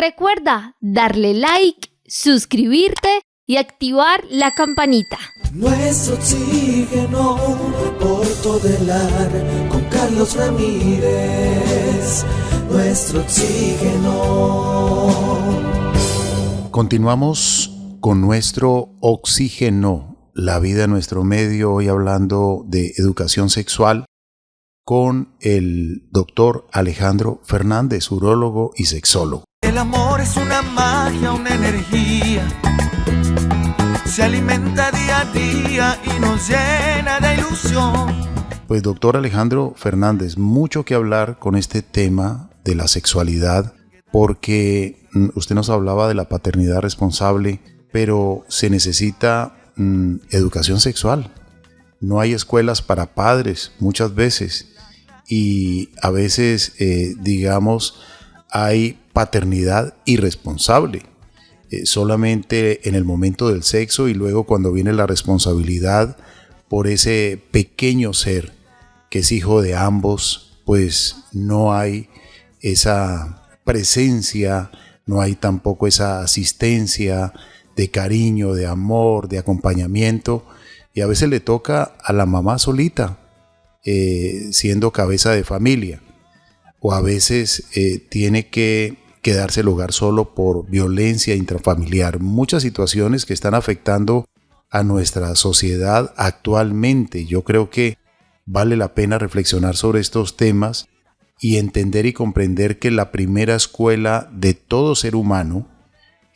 Recuerda darle like, suscribirte y activar la campanita. Nuestro oxígeno por Todelar con Carlos Ramírez. Nuestro oxígeno. Continuamos con nuestro oxígeno, la vida en nuestro medio, hoy hablando de educación sexual con el doctor Alejandro Fernández, urólogo y sexólogo. El amor es una magia, una energía. Se alimenta día a día y nos llena de ilusión. Pues doctor Alejandro Fernández, mucho que hablar con este tema de la sexualidad, porque usted nos hablaba de la paternidad responsable, pero se necesita educación sexual. No hay escuelas para padres muchas veces y a veces, digamos, hay paternidad irresponsable. Solamente en el momento del sexo y luego cuando viene la responsabilidad por ese pequeño ser que es hijo de ambos, pues no hay esa presencia, no hay tampoco esa asistencia de cariño, de amor, de acompañamiento, y a veces le toca a la mamá solita, siendo cabeza de familia, o a veces tiene que quedarse el hogar solo por violencia intrafamiliar. Muchas situaciones que están afectando a nuestra sociedad actualmente. Yo creo que vale la pena reflexionar sobre estos temas y entender y comprender que la primera escuela de todo ser humano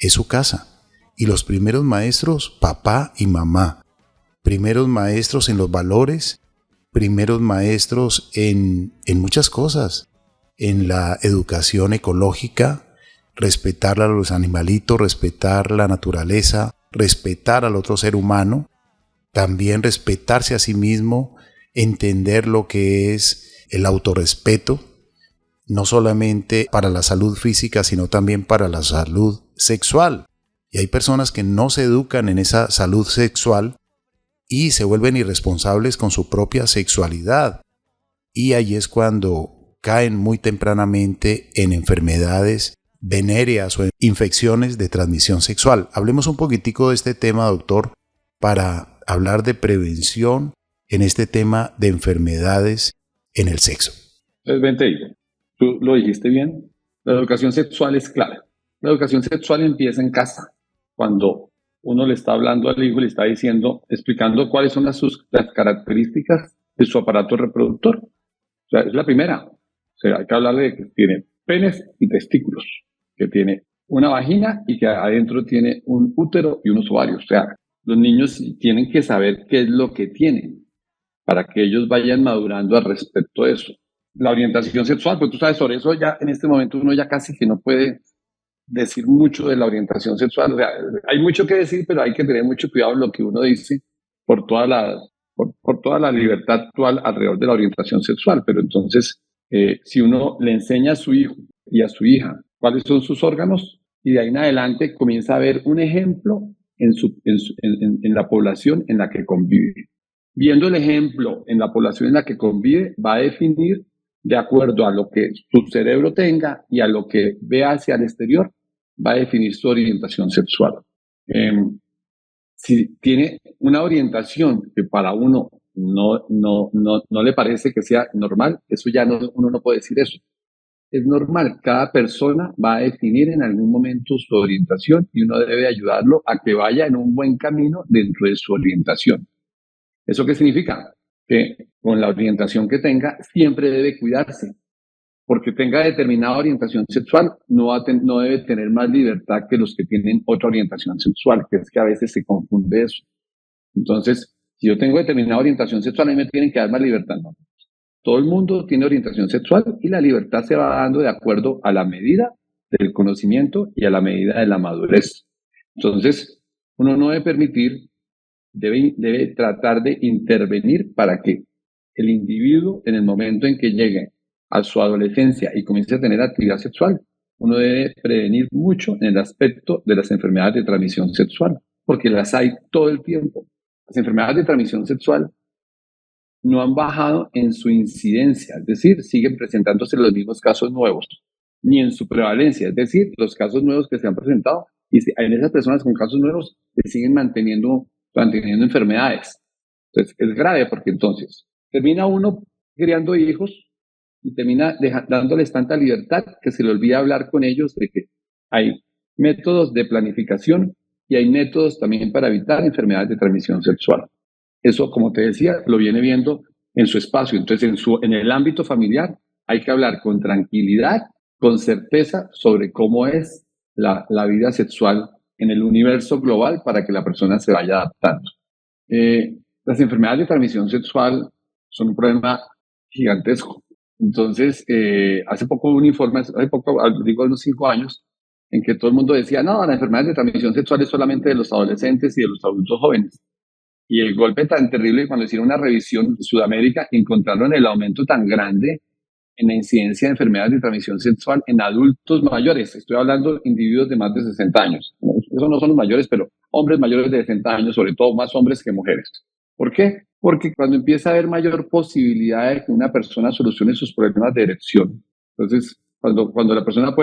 es su casa. Y los primeros maestros, papá y mamá. Primeros maestros en los valores, primeros maestros en muchas cosas. En la educación ecológica, respetar a los animalitos, respetar la naturaleza, respetar al otro ser humano, también respetarse a sí mismo, entender lo que es el autorrespeto, no solamente para la salud física, sino también para la salud sexual. Y hay personas que no se educan en esa salud sexual y se vuelven irresponsables con su propia sexualidad. Y ahí es cuando caen muy tempranamente en enfermedades venéreas o en infecciones de transmisión sexual. Hablemos un poquitico de este tema, doctor, para hablar de prevención en este tema de enfermedades en el sexo. Entonces, ven, te digo, tú lo dijiste bien, la educación sexual es clara. La educación sexual empieza en casa, cuando uno le está hablando al hijo, le está diciendo, explicando cuáles son las características de su aparato reproductor. O sea, es la primera. O sea, hay que hablar de que tiene penes y testículos, que tiene una vagina y que adentro tiene un útero y unos ovarios. O sea, los niños tienen que saber qué es lo que tienen para que ellos vayan madurando al respecto de eso. La orientación sexual, pues tú sabes, sobre eso ya en este momento uno ya casi que no puede decir mucho de la orientación sexual. O sea, hay mucho que decir, pero hay que tener mucho cuidado en lo que uno dice por toda la libertad actual alrededor de la orientación sexual. Pero entonces, si uno le enseña a su hijo y a su hija cuáles son sus órganos, y de ahí en adelante comienza a ver un ejemplo en la población en la que convive. Viendo el ejemplo en la población en la que convive, va a definir, de acuerdo a lo que su cerebro tenga y a lo que ve hacia el exterior, va a definir su orientación sexual. Si tiene una orientación que para uno no le parece que sea normal, eso ya uno no puede decir eso. Es normal, cada persona va a definir en algún momento su orientación y uno debe ayudarlo a que vaya en un buen camino dentro de su orientación. ¿Eso qué significa? Que con la orientación que tenga siempre debe cuidarse, porque tenga determinada orientación sexual no debe tener más libertad que los que tienen otra orientación sexual, que es que a veces se confunde eso. Entonces, si yo tengo determinada orientación sexual, a mí me tienen que dar más libertad. No. Todo el mundo tiene orientación sexual y la libertad se va dando de acuerdo a la medida del conocimiento y a la medida de la madurez. Entonces, uno no debe permitir, debe tratar de intervenir para que el individuo, en el momento en que llegue a su adolescencia y comience a tener actividad sexual, uno debe prevenir mucho en el aspecto de las enfermedades de transmisión sexual, porque las hay todo el tiempo. Las enfermedades de transmisión sexual no han bajado en su incidencia, es decir, siguen presentándose los mismos casos nuevos. ni en su prevalencia, es decir, los casos nuevos que se han presentado, y en esas personas con casos nuevos se siguen manteniendo enfermedades. Entonces, es grave porque entonces termina uno criando hijos y termina dándoles tanta libertad que se le olvida hablar con ellos de que hay métodos de planificación y hay métodos también para evitar enfermedades de transmisión sexual. Eso, como te decía, lo viene viendo en su espacio. Entonces, en el ámbito familiar hay que hablar con tranquilidad, con certeza sobre cómo es la vida sexual en el universo global para que la persona se vaya adaptando. Las enfermedades de transmisión sexual son un problema gigantesco. Entonces, hace poco un informe, digo unos 5 años, en que todo el mundo decía, no, la enfermedad de transmisión sexual es solamente de los adolescentes y de los adultos jóvenes. Y el golpe tan terrible, cuando hicieron una revisión en Sudamérica, encontraron el aumento tan grande en la incidencia de enfermedades de transmisión sexual en adultos mayores. Estoy hablando de individuos de más de 60 años. Esos no son los mayores, pero hombres mayores de 60 años, sobre todo más hombres que mujeres. ¿Por qué? Porque cuando empieza a haber mayor posibilidad de que una persona solucione sus problemas de erección, entonces cuando la persona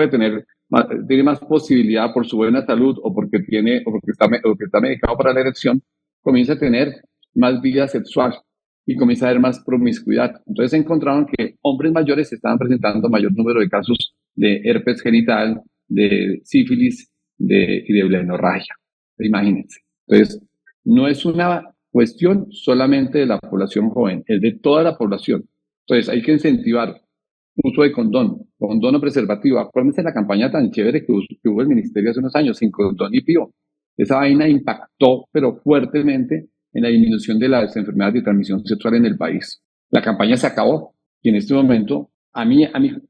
tiene más posibilidad por su buena salud o porque está medicado para la erección, comienza a tener más vida sexual y comienza a haber más promiscuidad. Entonces encontraron que hombres mayores estaban presentando mayor número de casos de herpes genital, de sífilis y de blenorragia. Imagínense. Entonces, no es una cuestión solamente de la población joven, es de toda la población. Entonces, hay que incentivar uso de condón o preservativo. Acuérdense de la campaña tan chévere que hubo el ministerio hace unos años, sin condón y pío. Esa vaina impactó, pero fuertemente, en la disminución de las enfermedades de transmisión sexual en el país. La campaña se acabó y en este momento,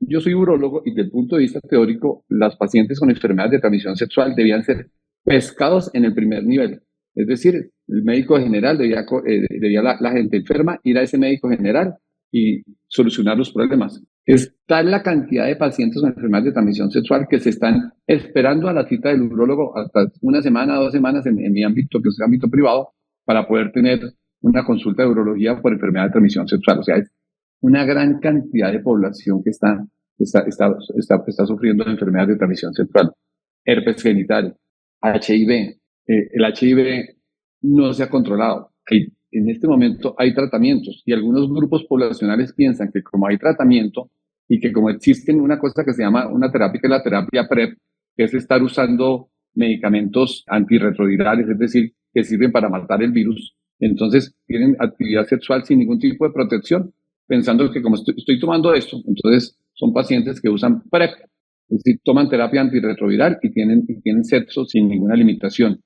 yo soy urólogo y desde el punto de vista teórico, las pacientes con enfermedades de transmisión sexual debían ser pescados en el primer nivel. Es decir, el médico general debía la gente enferma ir a ese médico general y solucionar los problemas. Es tal la cantidad de pacientes con enfermedades de transmisión sexual que se están esperando a la cita del urólogo hasta 1 semana, 2 semanas en mi ámbito, que es el ámbito privado, para poder tener una consulta de urología por enfermedad de transmisión sexual. O sea, es una gran cantidad de población que está sufriendo de enfermedades de transmisión sexual. Herpes genital, HIV. El HIV no se ha controlado. En este momento hay tratamientos y algunos grupos poblacionales piensan que como hay tratamiento y que como existe una cosa que se llama una terapia, que es la terapia PrEP, que es estar usando medicamentos antirretrovirales, es decir, que sirven para matar el virus, entonces tienen actividad sexual sin ningún tipo de protección, pensando que como estoy tomando esto, entonces son pacientes que usan PrEP, es decir, toman terapia antirretroviral y tienen sexo sin ninguna limitación.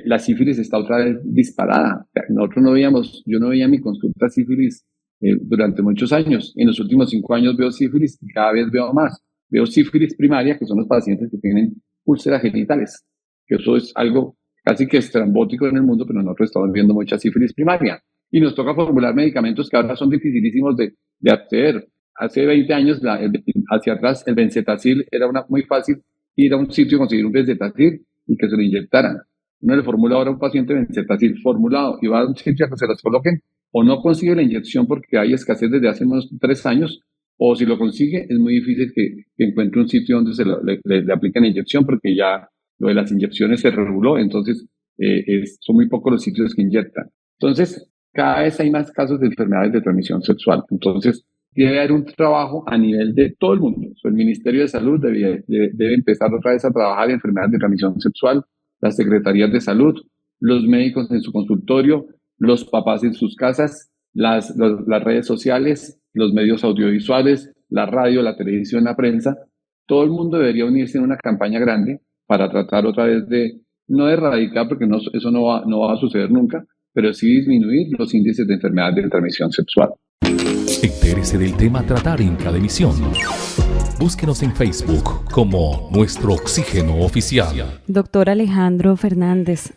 La sífilis está otra vez disparada. Yo no veía mi consulta sífilis durante muchos años. En los últimos 5 años veo sífilis y cada vez veo más. Veo sífilis primaria, que son los pacientes que tienen úlceras genitales, que eso es algo casi que estrambótico en el mundo, pero nosotros estamos viendo mucha sífilis primaria. Y nos toca formular medicamentos que ahora son dificilísimos de acceder. Hace 20 años, hacia atrás, el Benzetacil era muy fácil ir a un sitio y conseguir un Benzetacil y que se lo inyectaran. Uno le formula ahora a un paciente Benzetacil formulado y va a un sitio a que se las coloquen, o no consigue la inyección porque hay escasez desde hace unos 3 años, o si lo consigue, es muy difícil que encuentre un sitio donde le apliquen la inyección porque ya lo de las inyecciones se reguló, entonces son muy pocos los sitios que inyectan. Entonces, cada vez hay más casos de enfermedades de transmisión sexual. Entonces, debe haber un trabajo a nivel de todo el mundo. El Ministerio de Salud debe empezar otra vez a trabajar en enfermedades de transmisión sexual, las secretarías de salud, los médicos en su consultorio, los papás en sus casas, las redes sociales, los medios audiovisuales, la radio, la televisión, la prensa. Todo el mundo debería unirse en una campaña grande para tratar otra vez no de erradicar, porque eso no va a suceder nunca, pero sí disminuir los índices de enfermedades de transmisión sexual. Entérese del tema a tratar en cada emisión. Búsquenos en Facebook como Nuestro Oxígeno Oficial. Doctor Alejandro Fernández,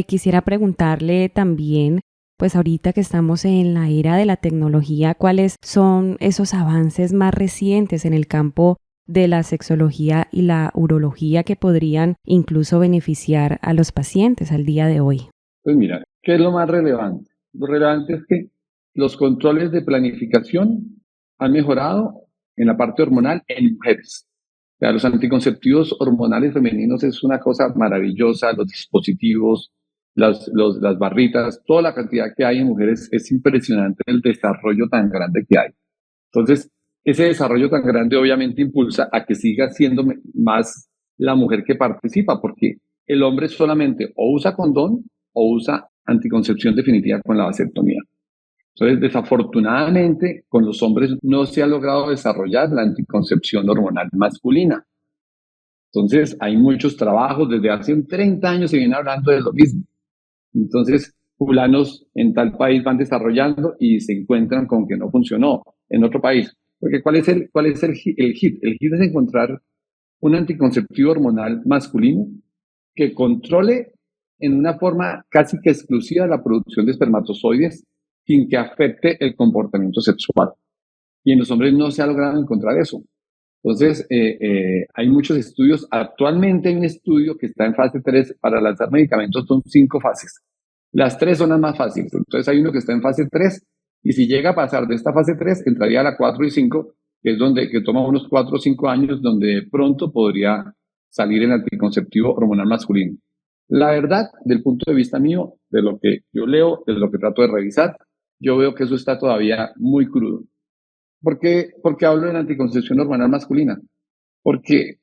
quisiera preguntarle también, pues ahorita que estamos en la era de la tecnología, ¿cuáles son esos avances más recientes en el campo de la sexología y la urología que podrían incluso beneficiar a los pacientes al día de hoy? Pues mira, ¿qué es lo más relevante? Lo relevante es que los controles de planificación han mejorado en la parte hormonal en mujeres. O sea, los anticonceptivos hormonales femeninos es una cosa maravillosa, los dispositivos, las barritas, toda la cantidad que hay en mujeres es impresionante el desarrollo tan grande que hay. Entonces, ese desarrollo tan grande obviamente impulsa a que siga siendo más la mujer que participa, porque el hombre solamente o usa condón o usa anticoncepción definitiva con la vasectomía. Entonces, desafortunadamente, con los hombres no se ha logrado desarrollar la anticoncepción hormonal masculina. Entonces, hay muchos trabajos, desde hace 30 años se viene hablando de lo mismo. Entonces, fulanos en tal país van desarrollando y se encuentran con que no funcionó en otro país. Porque ¿cuál es el hit? El hit es encontrar un anticonceptivo hormonal masculino que controle en una forma casi que exclusiva la producción de espermatozoides sin que afecte el comportamiento sexual. Y en los hombres no se ha logrado encontrar eso. Entonces, hay muchos estudios. Actualmente hay un estudio que está en fase 3 para lanzar medicamentos, son 5 fases. Las 3 son las más fáciles. Entonces, hay uno que está en fase 3 y si llega a pasar de esta fase 3, entraría a la 4 y 5, que es que toma unos 4 o 5 años, donde de pronto podría salir el anticonceptivo hormonal masculino. La verdad, del punto de vista mío, de lo que yo leo, de lo que trato de revisar, yo veo que eso está todavía muy crudo. ¿Por qué hablo de la anticoncepción hormonal masculina? Porque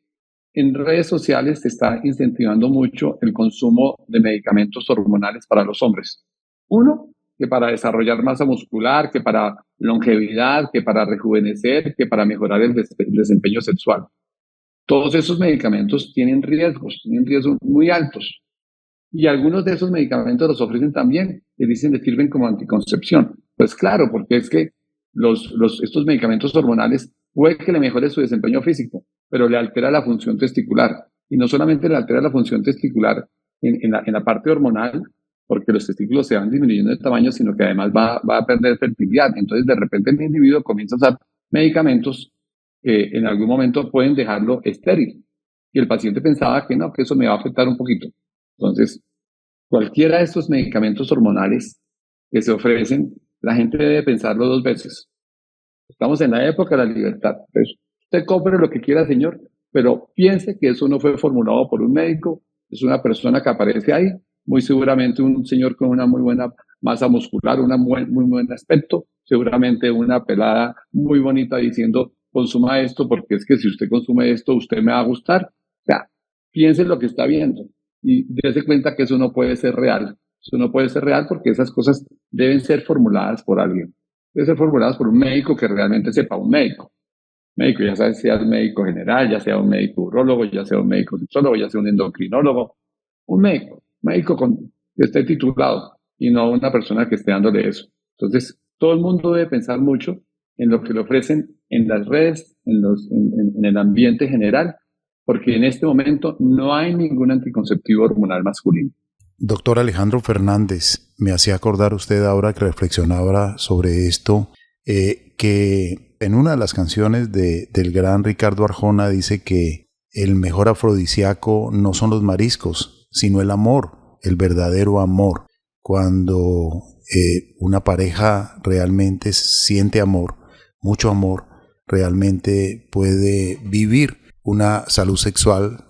en redes sociales se está incentivando mucho el consumo de medicamentos hormonales para los hombres. Uno, que para desarrollar masa muscular, que para longevidad, que para rejuvenecer, que para mejorar el desempeño sexual. Todos esos medicamentos tienen riesgos muy altos. Y algunos de esos medicamentos los ofrecen también, que dicen que sirven como anticoncepción. Pues claro, porque es que estos medicamentos hormonales puede que le mejore su desempeño físico, pero le altera la función testicular. Y no solamente le altera la función testicular en la parte hormonal, porque los testículos se van disminuyendo de tamaño, sino que además va a perder fertilidad. Entonces, de repente el individuo comienza a usar medicamentos que en algún momento pueden dejarlo estéril. Y el paciente pensaba que no, que eso me va a afectar un poquito. Entonces, cualquiera de estos medicamentos hormonales que se ofrecen, la gente debe pensarlo 2 veces. Estamos en la época de la libertad. Entonces, usted compre lo que quiera, señor, pero piense que eso no fue formulado por un médico, es una persona que aparece ahí, muy seguramente un señor con una muy buena masa muscular, muy buen aspecto, seguramente una pelada muy bonita diciendo, consuma esto, porque es que si usted consume esto, usted me va a gustar. O sea, piense lo que está viendo y dése cuenta que eso no puede ser real. Eso no puede ser real porque esas cosas deben ser formuladas por alguien. Deben ser formuladas por un médico que realmente sepa, un médico. Médico, ya sea un médico general, ya sea un médico urólogo, ya sea un médico sexólogo, ya sea un endocrinólogo. Un médico que esté titulado y no una persona que esté dándole eso. Entonces, todo el mundo debe pensar mucho en lo que le ofrecen en las redes, en el ambiente general, porque en este momento no hay ningún anticonceptivo hormonal masculino. Doctor Alejandro Fernández, me hacía acordar usted ahora que reflexionaba sobre esto, que en una de las canciones del gran Ricardo Arjona dice que el mejor afrodisíaco no son los mariscos, sino el amor, el verdadero amor. Cuando una pareja realmente siente amor, mucho amor, realmente puede vivir una salud sexual,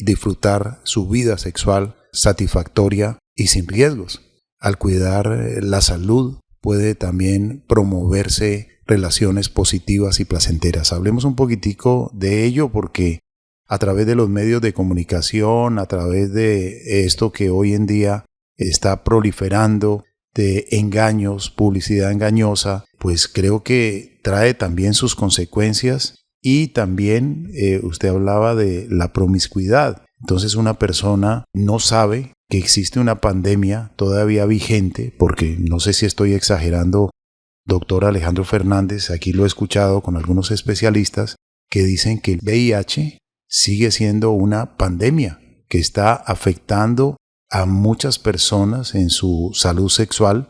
disfrutar su vida sexual satisfactoria y sin riesgos. Al cuidar la salud puede también promoverse relaciones positivas y placenteras. Hablemos un poquitico de ello porque a través de los medios de comunicación, a través de esto que hoy en día está proliferando de engaños, publicidad engañosa, pues creo que trae también sus consecuencias y también usted hablaba de la promiscuidad. Entonces una persona no sabe que existe una pandemia todavía vigente, porque no sé si estoy exagerando, doctor Alejandro Fernández, aquí lo he escuchado con algunos especialistas que dicen que el VIH sigue siendo una pandemia que está afectando a muchas personas en su salud sexual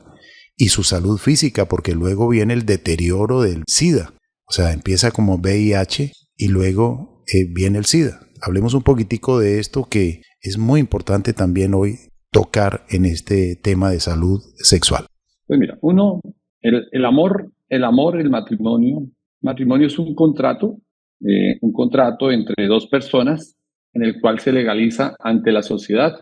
y su salud física, porque luego viene el deterioro del SIDA. O sea, empieza como VIH y luego viene el SIDA. Hablemos un poquitico de esto que es muy importante también hoy tocar en este tema de salud sexual. Pues mira, el amor, el matrimonio Matrimonio es un contrato entre dos personas en el cual se legaliza ante la sociedad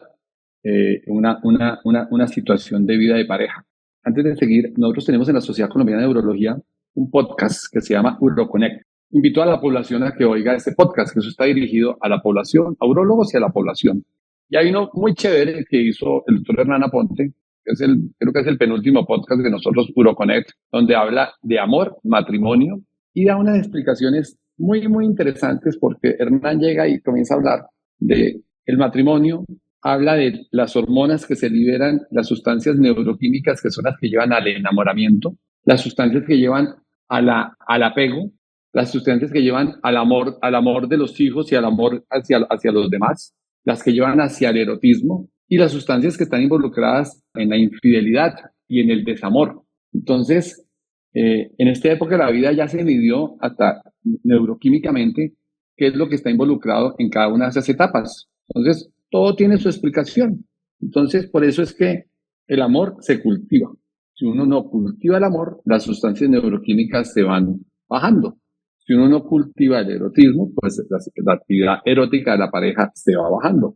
una situación de vida de pareja. Antes de seguir, nosotros tenemos en la Sociedad Colombiana de Urología un podcast que se llama UroConnect. Invito a la población a que oiga este podcast, que eso está dirigido a la población, a urólogos y a la población. Y hay uno muy chévere que hizo el doctor Hernán Aponte, que creo que es el penúltimo podcast de nosotros, UroConnect, donde habla de amor, matrimonio, y da unas explicaciones muy, muy interesantes, porque Hernán llega y comienza a hablar de el matrimonio, habla de las hormonas que se liberan, las sustancias neuroquímicas que son las que llevan al enamoramiento, las sustancias que llevan al apego, las sustancias que llevan al amor de los hijos y al amor hacia los demás, las que llevan hacia el erotismo y las sustancias que están involucradas en la infidelidad y en el desamor. Entonces, en esta época de la vida ya se midió hasta neuroquímicamente qué es lo que está involucrado en cada una de esas etapas. Entonces, todo tiene su explicación. Entonces, por eso es que el amor se cultiva. Si uno no cultiva el amor, las sustancias neuroquímicas se van bajando. Si uno no cultiva el erotismo, pues la actividad erótica de la pareja se va bajando.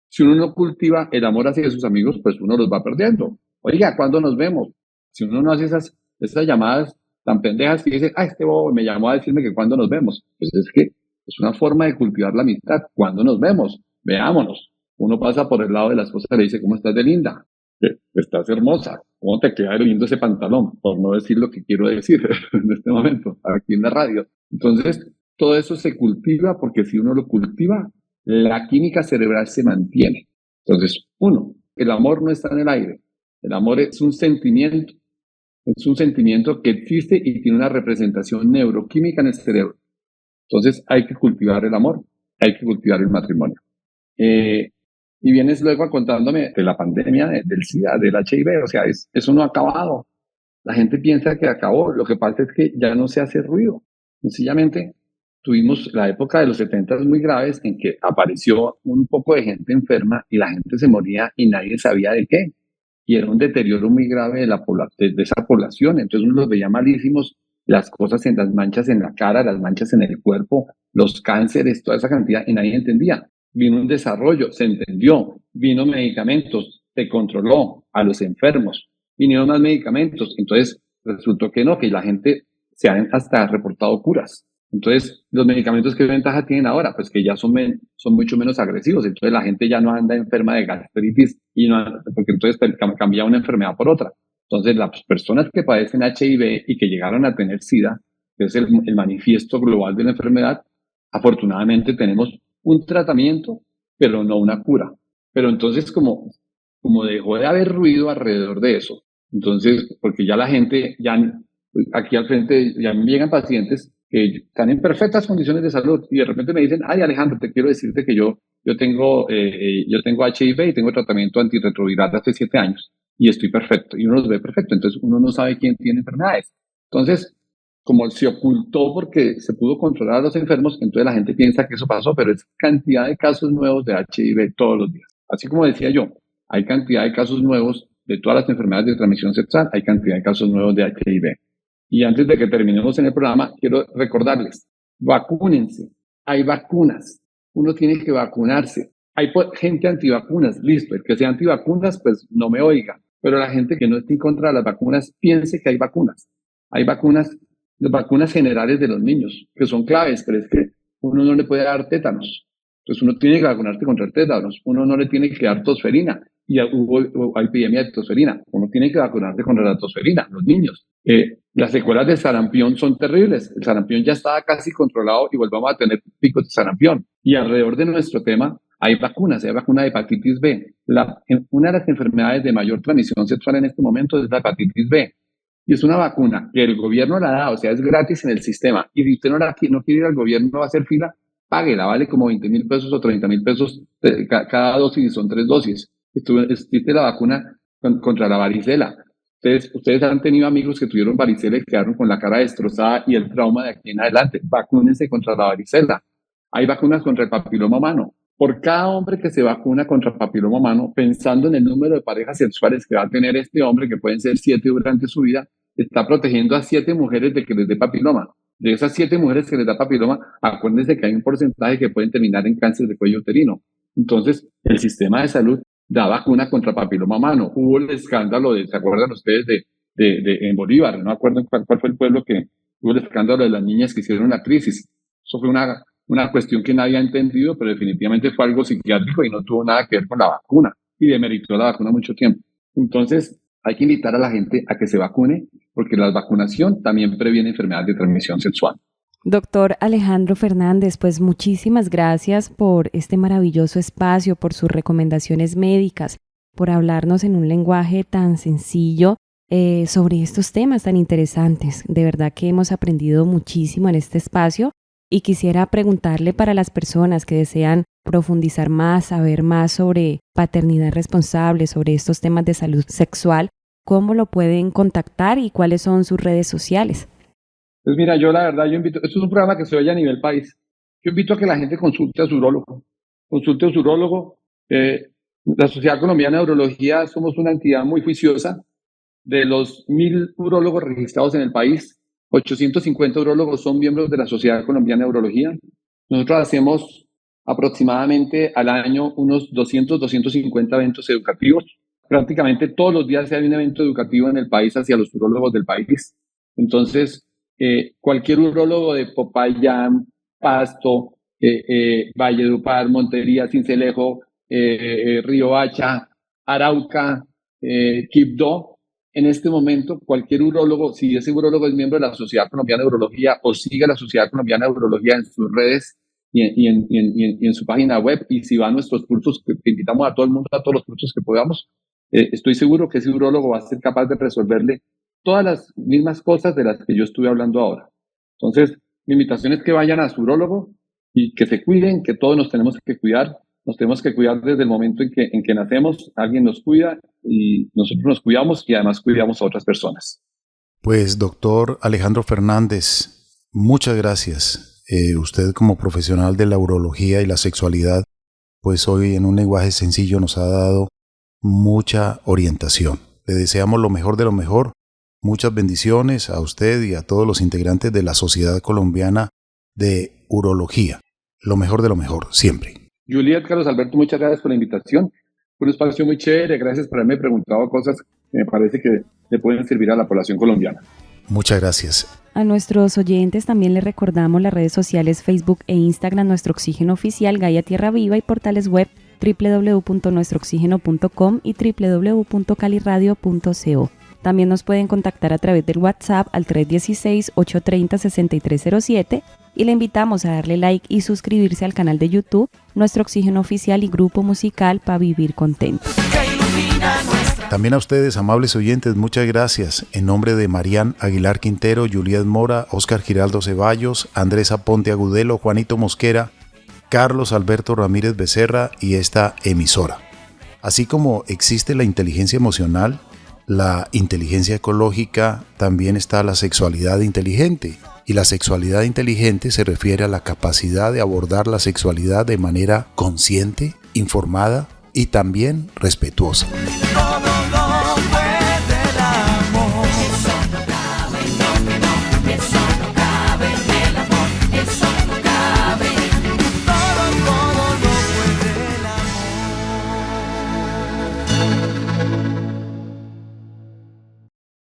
Si uno no cultiva el amor hacia sus amigos, pues uno los va perdiendo. Oiga, ¿cuándo nos vemos? Si uno no hace esas llamadas tan pendejas que dice, este bobo me llamó a decirme que cuándo nos vemos. Pues es que es una forma de cultivar la amistad. ¿Cuándo nos vemos? Veámonos. Uno pasa por el lado de la esposa y le dice, ¿cómo estás de linda? Estás hermosa. ¿Cómo te queda lindo ese pantalón? Por no decir lo que quiero decir en este momento, aquí en la radio. Entonces, todo eso se cultiva porque si uno lo cultiva, la química cerebral se mantiene. Entonces, el amor no está en el aire. El amor es un sentimiento. Es un sentimiento que existe y tiene una representación neuroquímica en el cerebro. Entonces, hay que cultivar el amor, hay que cultivar el matrimonio. Y vienes luego contándome de la pandemia, del SIDA, del HIV, o sea, eso no ha acabado. La gente piensa que acabó, lo que pasa es que ya no se hace ruido. Sencillamente, tuvimos la época de los 70 muy graves en que apareció un poco de gente enferma y la gente se moría y nadie sabía de qué. Y era un deterioro muy grave de esa población. Entonces uno los veía malísimos, las cosas en las manchas en la cara, las manchas en el cuerpo, los cánceres, toda esa cantidad, y nadie entendía. Vino un desarrollo, se entendió, vino medicamentos, se controló a los enfermos, vinieron más medicamentos, entonces resultó que no, que la gente se han hasta reportado curas. Entonces, los medicamentos, ¿qué ventaja tienen ahora? Pues que ya son mucho menos agresivos, entonces la gente ya no anda enferma de gastritis, porque entonces cambia una enfermedad por otra. Entonces, las personas que padecen HIV y que llegaron a tener SIDA, que es el manifiesto global de la enfermedad, afortunadamente tenemos un tratamiento, pero no una cura. Pero entonces, como dejó de haber ruido alrededor de eso, entonces, porque ya la gente, aquí al frente, ya me llegan pacientes que están en perfectas condiciones de salud y de repente me dicen, Alejandro, te quiero decirte que yo tengo HIV y tengo tratamiento antirretroviral hace 7 años y estoy perfecto. Y uno los ve perfecto, entonces uno no sabe quién tiene enfermedades. Entonces, como se ocultó porque se pudo controlar a los enfermos, entonces la gente piensa que eso pasó, pero es cantidad de casos nuevos de HIV todos los días. Así como decía yo, hay cantidad de casos nuevos de todas las enfermedades de transmisión sexual, hay cantidad de casos nuevos de HIV. Y antes de que terminemos en el programa, quiero recordarles, vacúnense, hay vacunas, uno tiene que vacunarse. Hay gente antivacunas, listo, el que sea antivacunas, pues no me oiga, pero la gente que no esté en contra de las vacunas, piense que hay vacunas. Hay vacunas, las vacunas generales de los niños, que son claves, pero es que uno no le puede dar tétanos. Entonces uno tiene que vacunarse contra el tétanos, uno no le tiene que dar tosferina, y hubo epidemia de tosferina, uno tiene que vacunarse contra la tosferina, los niños. Las secuelas de sarampión son terribles, el sarampión ya estaba casi controlado y volvamos a tener picos de sarampión. Y alrededor de nuestro tema hay vacunas, hay vacuna de hepatitis B. Una de las enfermedades de mayor transmisión sexual en este momento es la hepatitis B. Y es una vacuna que el gobierno la da, o sea, es gratis en el sistema. Y si usted no quiere ir al gobierno a hacer fila, páguela, vale como 20,000 pesos o 30,000 pesos cada dosis, son 3 dosis. Existe la vacuna contra la varicela. Ustedes han tenido amigos que tuvieron varicela y quedaron con la cara destrozada y el trauma de aquí en adelante. Vacúnense contra la varicela. Hay vacunas contra el papiloma humano. Por cada hombre que se vacuna contra el papiloma humano, pensando en el número de parejas sexuales que va a tener este hombre, que pueden ser 7 durante su vida, está protegiendo a 7 mujeres de que les dé papiloma. De esas 7 mujeres que les da papiloma, acuérdense que hay un porcentaje que pueden terminar en cáncer de cuello uterino. Entonces, el sistema de salud da vacuna contra papiloma humano. Hubo el escándalo ¿se acuerdan ustedes en Bolívar? No me acuerdo cuál fue el pueblo que hubo el escándalo de las niñas que hicieron la crisis. Eso fue una cuestión que nadie ha entendido, pero definitivamente fue algo psiquiátrico y no tuvo nada que ver con la vacuna. Y demeritó la vacuna mucho tiempo. Entonces, hay que invitar a la gente a que se vacune, porque la vacunación también previene enfermedades de transmisión sexual. Doctor Alejandro Fernández, pues muchísimas gracias por este maravilloso espacio, por sus recomendaciones médicas, por hablarnos en un lenguaje tan sencillo sobre estos temas tan interesantes. De verdad que hemos aprendido muchísimo en este espacio y quisiera preguntarle para las personas que desean profundizar más, saber más sobre paternidad responsable, sobre estos temas de salud sexual, ¿cómo lo pueden contactar y cuáles son sus redes sociales? Pues mira, yo la verdad, esto es un programa que se oye a nivel país. Yo invito a que la gente consulte a su urólogo. La Sociedad Colombiana de Urología somos una entidad muy juiciosa. De los 1.000 urólogos registrados en el país, 850 urólogos son miembros de la Sociedad Colombiana de Urología. Nosotros hacemos aproximadamente al año unos 250 eventos educativos. Prácticamente todos los días hay un evento educativo en el país hacia los urólogos del país. Entonces, cualquier urólogo de Popayán, Pasto, Valledupar, Montería, Sincelejo, Riohacha, Arauca, Quibdó, en este momento cualquier urólogo, si ese urólogo es miembro de la Sociedad Colombiana de Urología o sigue a la Sociedad Colombiana de Urología en sus redes y en su página web, y si va a nuestros cursos, que invitamos a todo el mundo a todos los cursos que podamos, estoy seguro que ese urólogo va a ser capaz de resolverle todas las mismas cosas de las que yo estuve hablando ahora. Entonces, mi invitación es que vayan a su urólogo y que se cuiden, que todos nos tenemos que cuidar. Nos tenemos que cuidar desde el momento en que nacemos. Alguien nos cuida y nosotros nos cuidamos y además cuidamos a otras personas. Pues, doctor Alejandro Fernández, muchas gracias. Usted como profesional de la urología y la sexualidad, pues hoy en un lenguaje sencillo nos ha dado mucha orientación. Le deseamos lo mejor de lo mejor. Muchas bendiciones a usted y a todos los integrantes de la Sociedad Colombiana de Urología. Lo mejor de lo mejor, siempre. Juliet, Carlos Alberto, muchas gracias por la invitación. Fue un espacio muy chévere. Gracias por haberme preguntado cosas que me parece que le pueden servir a la población colombiana. Muchas gracias. A nuestros oyentes también les recordamos las redes sociales Facebook e Instagram, Nuestro Oxígeno Oficial, Gaia Tierra Viva, y portales web www.nuestrooxigeno.com y www.caliradio.co. También nos pueden contactar a través del WhatsApp al 316-830-6307 y le invitamos a darle like y suscribirse al canal de YouTube Nuestro Oxígeno Oficial y grupo musical Pa' Vivir Contentos. También a ustedes, amables oyentes, muchas gracias. En nombre de Marián Aguilar Quintero, Juliet Mora, Óscar Giraldo Ceballos, Andrés Aponte Agudelo, Juanito Mosquera, Carlos Alberto Ramírez Becerra y esta emisora. Así como existe la inteligencia emocional, la inteligencia ecológica, también está la sexualidad inteligente. Y la sexualidad inteligente se refiere a la capacidad de abordar la sexualidad de manera consciente, informada y también respetuosa.